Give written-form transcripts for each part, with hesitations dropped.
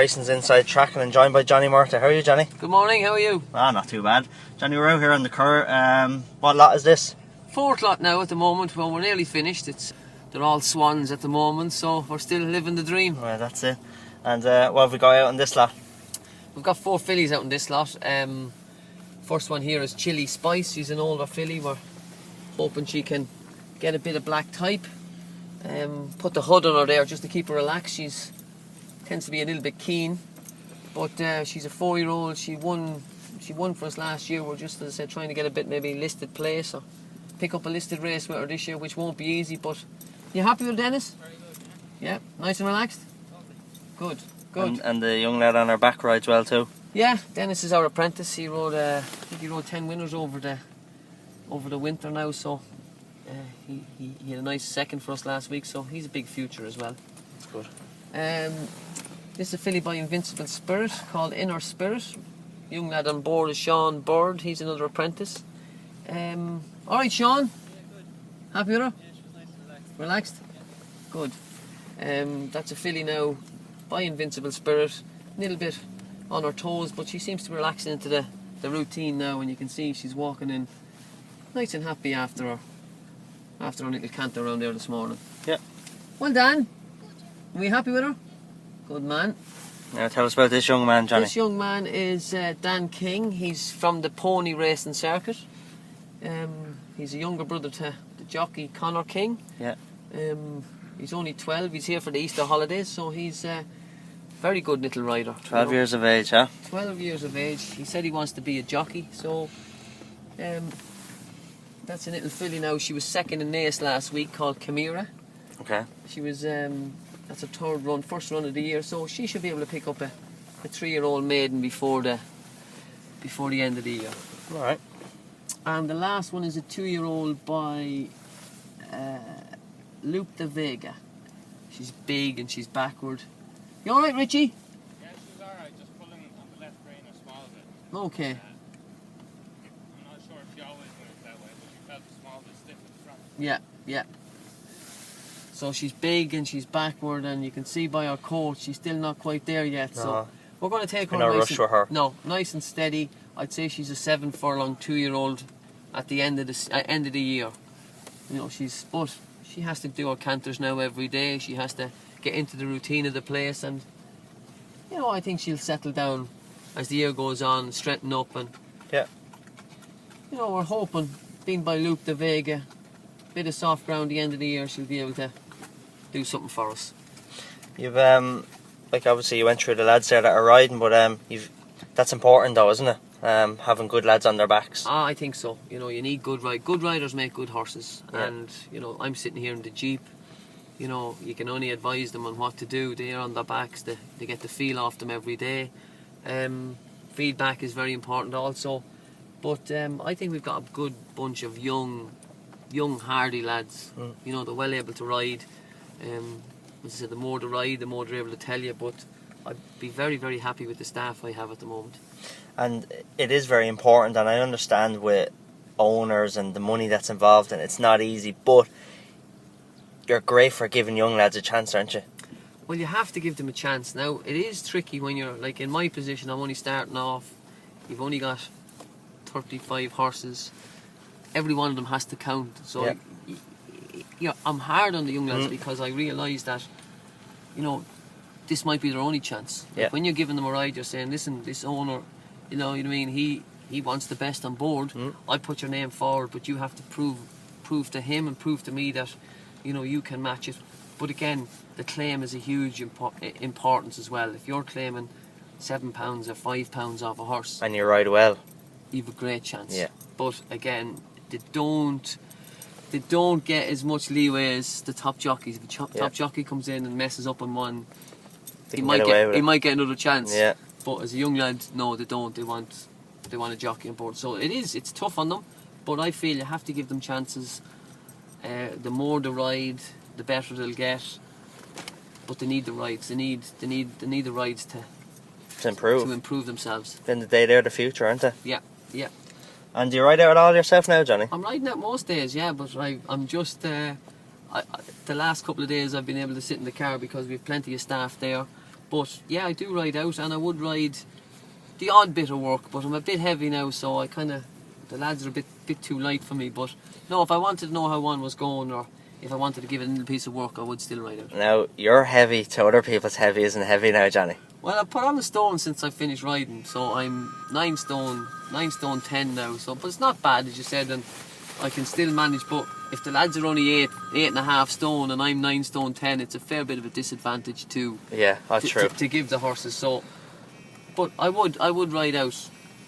Racing's inside track and I'm joined by Johnny Murtagh. How are you, Johnny? Good morning, how are you? Ah, not too bad. Johnny, we're out here on the Cur. What lot is this? Fourth lot now at the moment. Well, we're nearly finished. They're all swans at the moment, so we're still living the dream. Well, that's it. And what have we got out on this lot? We've got 4 fillies out in this lot. First one here is Chili Spice. She's an older filly. We're hoping she can get a bit of black type. Put the hood on her there just to keep her relaxed. She's tends to be a little bit keen, but she's a 4-year-old. She won for us last year. We're just, as I said, trying to get a bit maybe listed place or pick up a listed race with her this year, which won't be easy. But you happy with Dennis? Very good. Yeah, nice and relaxed. Lovely. Good. And the young lad on her back rides well too. Yeah, Dennis is our apprentice. He rode, I think he rode 10 winners over the winter now. So he had a nice second for us last week. So he's a big future as well. That's good. This is a filly by Invincible Spirit called Inner Spirit. Young lad on board is Sean Bird. He's another apprentice. Alright, Sean. Yeah, good. Happy with her? Yeah, she was nice and relaxed. Relaxed? Good. That's a filly now by Invincible Spirit. A little bit on her toes, but she seems to be relaxing into the routine now, and you can see she's walking in nice and happy after her little canter around there this morning. Yeah. Well done. Are we happy with her? Good man. Now tell us about this young man, Johnny. This young man is Dan King. He's from the pony racing circuit. He's a younger brother to the jockey Connor King. Yeah. He's only 12. He's here for the Easter holidays, so he's a very good little rider. 12 years of age, huh? 12 years of age. He said he wants to be a jockey, so that's a little filly now. She was second in Naas last week, called Chimera. Okay. She was that's her first run of the year, so she should be able to pick up a 3-year-old maiden before the end of the year. All right. And the last one is a 2-year-old by Luke de Vega. She's big and she's backward. You alright, Richie? Yeah, she was alright, just pulling on the left rein a small bit. Okay. I'm not sure if she always moves that way, but she felt a small bit stiff at the front. Yeah. So she's big and she's backward, and you can see by her coat she's still not quite there yet. No. So we're going to take her No nice rush for her. No, nice and steady. I'd say she's a 7 furlong 2-year-old at the end of the year. You know, but she has to do her canters now every day. She has to get into the routine of the place, and you know, I think she'll settle down as the year goes on and strengthen up. And Yeah. you know, we're hoping, being by Luke de Vega, bit of soft ground the end of the year, she'll be able to do something for us. You've like obviously you went through the lads there that are riding, but that's important though, isn't it? Having good lads on their backs. I think so. You know, you need good riders make good horses. Yeah. And you know, I'm sitting here in the Jeep. You know, you can only advise them on what to do. They are on their backs. They get the feel off them every day. Feedback is very important also. But I think we've got a good bunch of young hardy lads. You know, they're well able to ride. As I said, the more they ride, the more they're able to tell you. But I'd be very, very happy with the staff I have at the moment. And it is very important, and I understand with owners and the money that's involved, and it's not easy, but you're great for giving young lads a chance, aren't you? Well, you have to give them a chance. Now, it is tricky when you're, like in my position, I'm only starting off. You've only got 35 horses. Every one of them has to count. So, Yeah. you know, I'm hard on the young lads because I realise that, you know, this might be their only chance. Like Yeah. when you're giving them a ride, you're saying, listen, this owner, you know what I mean, he wants the best on board. I put your name forward, but you have to prove to him and prove to me that, you know, you can match it. But again, the claim is a huge importance as well. If you're claiming £7 or £5 off a horse, And you ride well. you've a great chance. Yeah. But again, they don't get as much leeway as the top jockeys. If a top jockey comes in and messes up on one, he might get another chance. Yeah. But as a young lad, no, they don't. They want a jockey on board. So it's tough on them. But I feel you have to give them chances. The more they ride, the better they'll get. But they need the rides. They need the rides To improve. to improve themselves. Then the day they're the future, aren't they? Yeah. And do you ride out at all yourself now, Johnny? I'm riding out most days, yeah, but I'm just the last couple of days I've been able to sit in the car because we've plenty of staff there. But yeah, I do ride out, and I would ride the odd bit of work, but I'm a bit heavy now, so I kind of, the lads are a bit too light for me. But no, if I wanted to know how one was going, or if I wanted to give it a little piece of work, I would still ride out. Now, your heavy to other people's heavy isn't heavy now, Johnny. Well, I've put on the stone since I finished riding, so I'm 9 stone 10 now. So, but it's not bad, as you said, and I can still manage. But if the lads are only 8.5 stone, and I'm 9 stone 10, it's a fair bit of a disadvantage to Yeah, that's true. to give the horses. So, but I would ride out,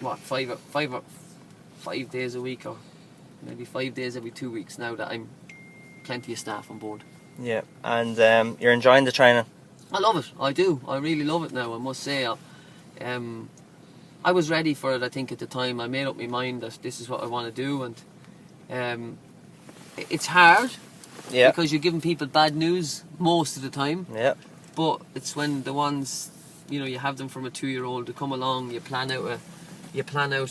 what, 5 days a week, or maybe 5 days every 2 weeks now that I'm plenty of staff on board. Yeah, and you're enjoying the training? I love it. I do. I really love it now, I must say. I was ready for it, I think, at the time. I made up my mind that this is what I want to do, and it's hard, Yeah. because you're giving people bad news most of the time. Yeah. But it's when the ones, you know, you have them from a 2-year-old to come along, you plan out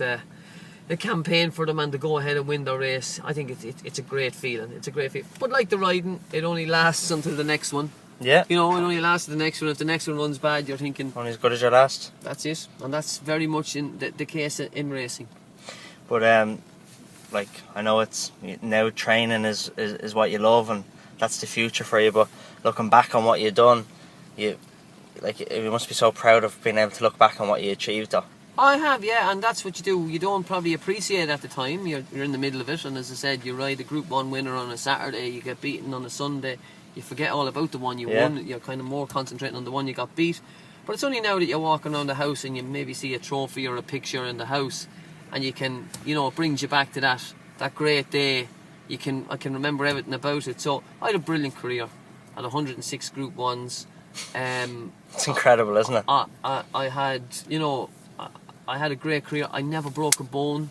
a campaign for them and to go ahead and win their race. I think it's a great feeling. It's a great feeling. But like the riding, it only lasts until the next one. Yeah. You know, it only lasts the next one. If the next one runs bad, you're thinking, Only as good as your last. that's it. And that's very much in the case in racing. But like, I know it's now training is what you love, and that's the future for you. But looking back on what you've done, you must be so proud of being able to look back on what you achieved, though. I have, yeah, and that's what you do. You don't probably appreciate it at the time. You're in the middle of it, and as I said, you ride a Group 1 winner on a Saturday, you get beaten on a Sunday, you forget all about the one you won, you're kind of more concentrating on the one you got beat. But it's only now that you're walking around the house and you maybe see a trophy or a picture in the house, and you can, you know, it brings you back to that great day. I can remember everything about it. So I had a brilliant career. I had 106 Group 1s. It's incredible, isn't it? I had, you know, I had a great career. I never broke a bone.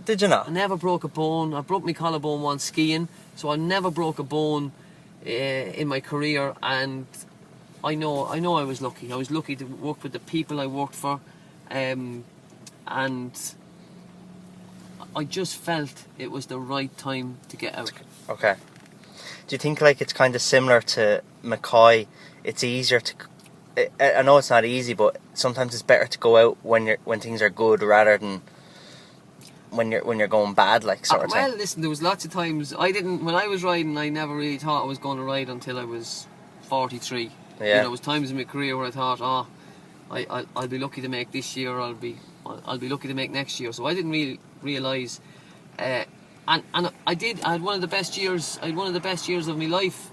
Did you not? I never broke a bone. I broke my collarbone once skiing, so I never broke a bone in my career. And I know I was lucky. I was lucky to work with the people I worked for, and I just felt it was the right time to get out. Okay. Do you think like it's kind of similar to Mackay? It's easier to. I know it's not easy, but sometimes it's better to go out when things are good rather than when you're going bad, like sort of Well, thing. listen, there was lots of times when I was riding, I never really thought I was going to ride until I was 43. Yeah. You know, there was times in my career where I thought, I'll be lucky to make this year, I'll be lucky to make next year. So I didn't really realise, and I had one of the best years. I had one of the best years of my life.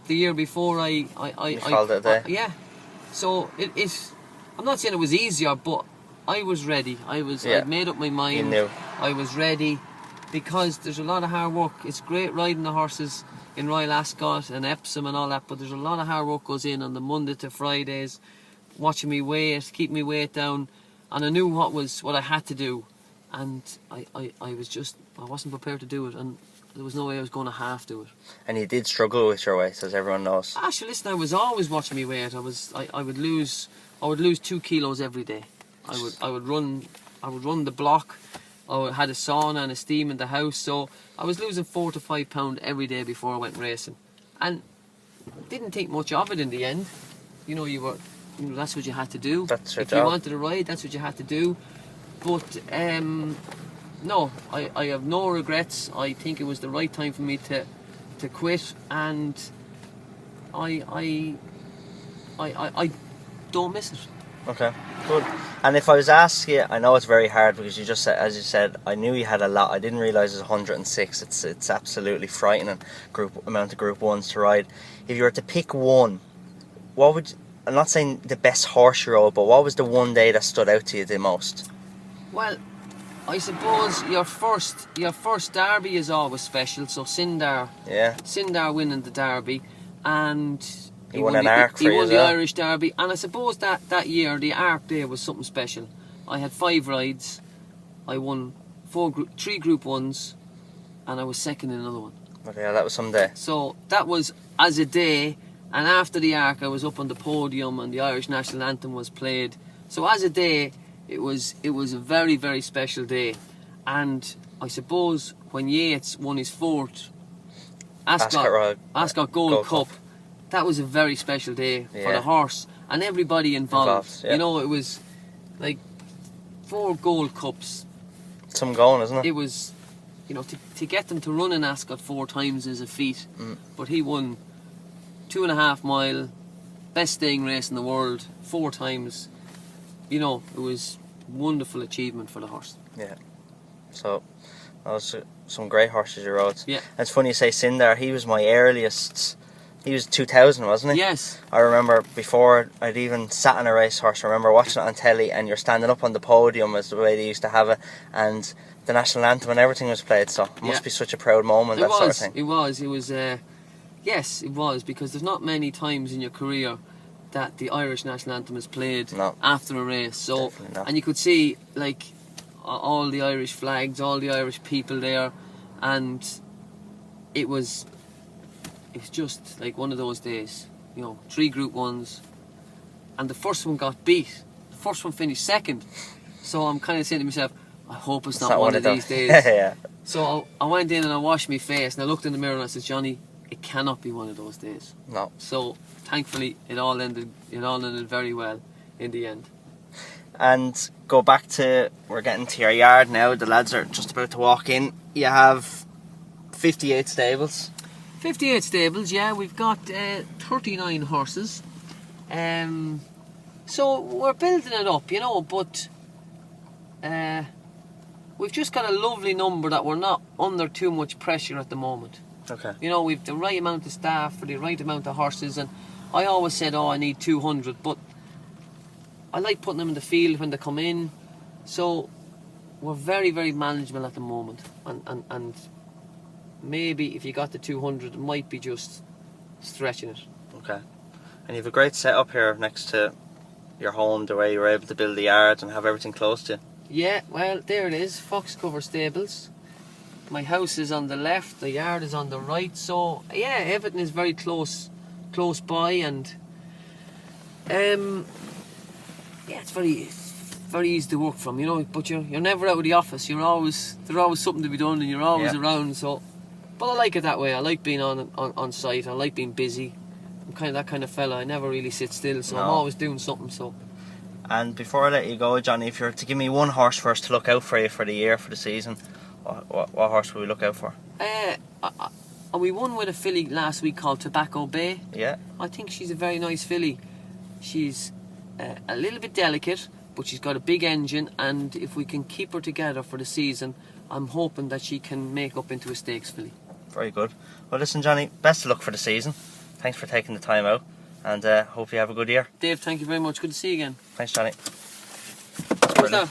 The year before You called it a day. yeah. So I'm not saying it was easier, but I was ready. I'd made up my mind. You knew. I was ready, because there's a lot of hard work. It's great riding the horses in Royal Ascot and Epsom and all that, but there's a lot of hard work goes in on the Monday to Fridays, watching me weight, keeping me weight down, and I knew what I had to do, and I wasn't prepared to do it, and there was no way I was going to half do it. And you did struggle with your weight, as everyone knows. Actually, listen, I was always watching me weight. I would lose 2 kilos every day. I would run the block. I had a sauna and a steam in the house, so I was losing 4 to 5 pound every day before I went racing, and didn't think much of it in the end. You know, that's what you had to do. That's your if job. you wanted to ride, that's what you had to do. But no, I have no regrets. I think it was the right time for me to quit, and I don't miss it. Okay, good. And if I was asking you, I know it's very hard because you just said, as you said, I knew you had a lot. I didn't realise it was 106. It's absolutely frightening amount of Group 1s to ride. If you were to pick one, what would I'm not saying the best horse you rode, but what was the one day that stood out to you the most? Well, I suppose your first derby is always special. So Sindar winning the derby, and he won an Arc for you won as the well. Irish Derby, and I suppose that year the Arc day was something special. I had 5 rides, I won 3 Group 1s, and I was second in another one. But yeah, that was some day. So that was as a day, and after the Arc I was up on the podium and the Irish National Anthem was played. So as a day, it was a very, very special day. And I suppose when Yates won his 4th Ascot Gold Cup, that was a very special day for the horse. and everybody involved. Yeah. You know, it was like 4 Gold Cups. Some going, isn't it? It was, you know, to get them to run an Ascot 4 times is a feat. But he won 2.5 mile, best staying race in the world 4 times. You know, it was wonderful achievement for the horse. Yeah. So that was some great horses you rode. Yeah. And it's funny you say Sindar. He was my earliest. He was 2000, wasn't he? Yes. I remember before I'd even sat on a racehorse. I remember watching it on telly, and you're standing up on the podium as the way they used to have it, and the national anthem and everything was played. So it must be such a proud moment. It that was. Sort of thing. It was. It was. Yes, it was, because there's not many times in your career that the Irish national anthem is played after a race. So, Definitely not. and you could see like all the Irish flags, all the Irish people there, and it was just like one of those days. You know, 3 Group 1s, and the first one got beat. The first one finished second. So I'm kind of saying to myself, I hope it's not one of these days. Yeah. So I went in and I washed my face and I looked in the mirror and I said, Johnny, it cannot be one of those days. No. So thankfully it all ended very well in the end. And go back to, we're getting to your yard now. The lads are just about to walk in. You have 58 stables. 58 stables, yeah. We've got 39 horses. So we're building it up, you know, but we've just got a lovely number that we're not under too much pressure at the moment. Okay. You know, we've the right amount of staff for the right amount of horses, and I always said, I need 200, but I like putting them in the field when they come in. So we're very, very manageable at the moment, and maybe if you got the 200, it might be just stretching it. Okay. And you have a great setup here next to your home, the way you were able to build the yard and have everything close to you. Yeah, well, there it is, Fox Cover Stables. My house is on the left, the yard is on the right, so yeah, everything is very close by, and yeah, it's very easy to work from, you know. But you're never out of the office. There's always something to be done, and you're always around. So, but I like it that way. I like being on site. I like being busy. I'm kind of that kind of fella. I never really sit still, so I'm always doing something. So. And before I let you go, Johnny, if you were to give me one horse first to look out for you for the year, for the season, what horse would we look out for? We won with a filly last week called Tobacco Bay. Yeah. I think she's a very nice filly. She's a little bit delicate, but she's got a big engine, and if we can keep her together for the season, I'm hoping that she can make up into a stakes filly. Very good. Well, listen, Johnny, best of luck for the season. Thanks for taking the time out, and hope you have a good year. Dave, thank you very much. Good to see you again. Thanks, Johnny. What's that?